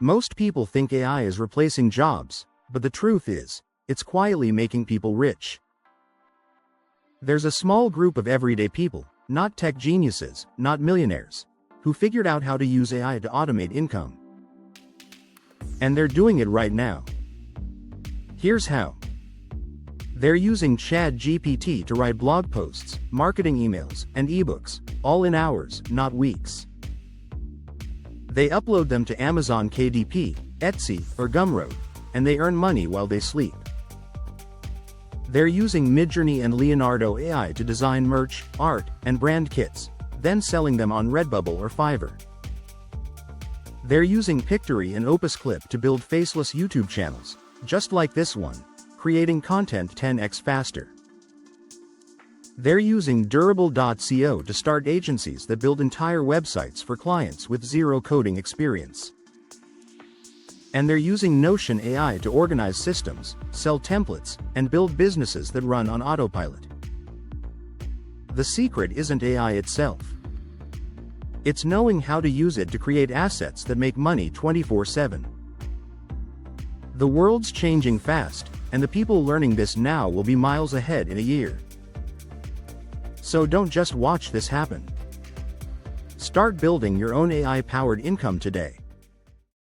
Most people think AI is replacing jobs, but the truth is, it's quietly making people rich. There's a small group of everyday people, not tech geniuses, not millionaires, who figured out how to use AI to automate income. And they're doing it right now. Here's how. They're using ChatGPT to write blog posts, marketing emails, and ebooks, all in hours, not weeks. They upload them to Amazon KDP, Etsy, or Gumroad, and they earn money while they sleep. They're using Midjourney and Leonardo AI to design merch, art, and brand kits, then selling them on Redbubble or Fiverr. They're using Pictory and Opus Clip to build faceless YouTube channels, just like this one, creating content 10x faster. They're using Durable.co to start agencies that build entire websites for clients with zero coding experience. And they're using Notion AI to organize systems, sell templates, and build businesses that run on autopilot. The secret isn't AI itself. It's knowing how to use it to create assets that make money 24/7. The world's changing fast, and the people learning this now will be miles ahead in a year. So don't just watch this happen. Start building your own AI-powered income today.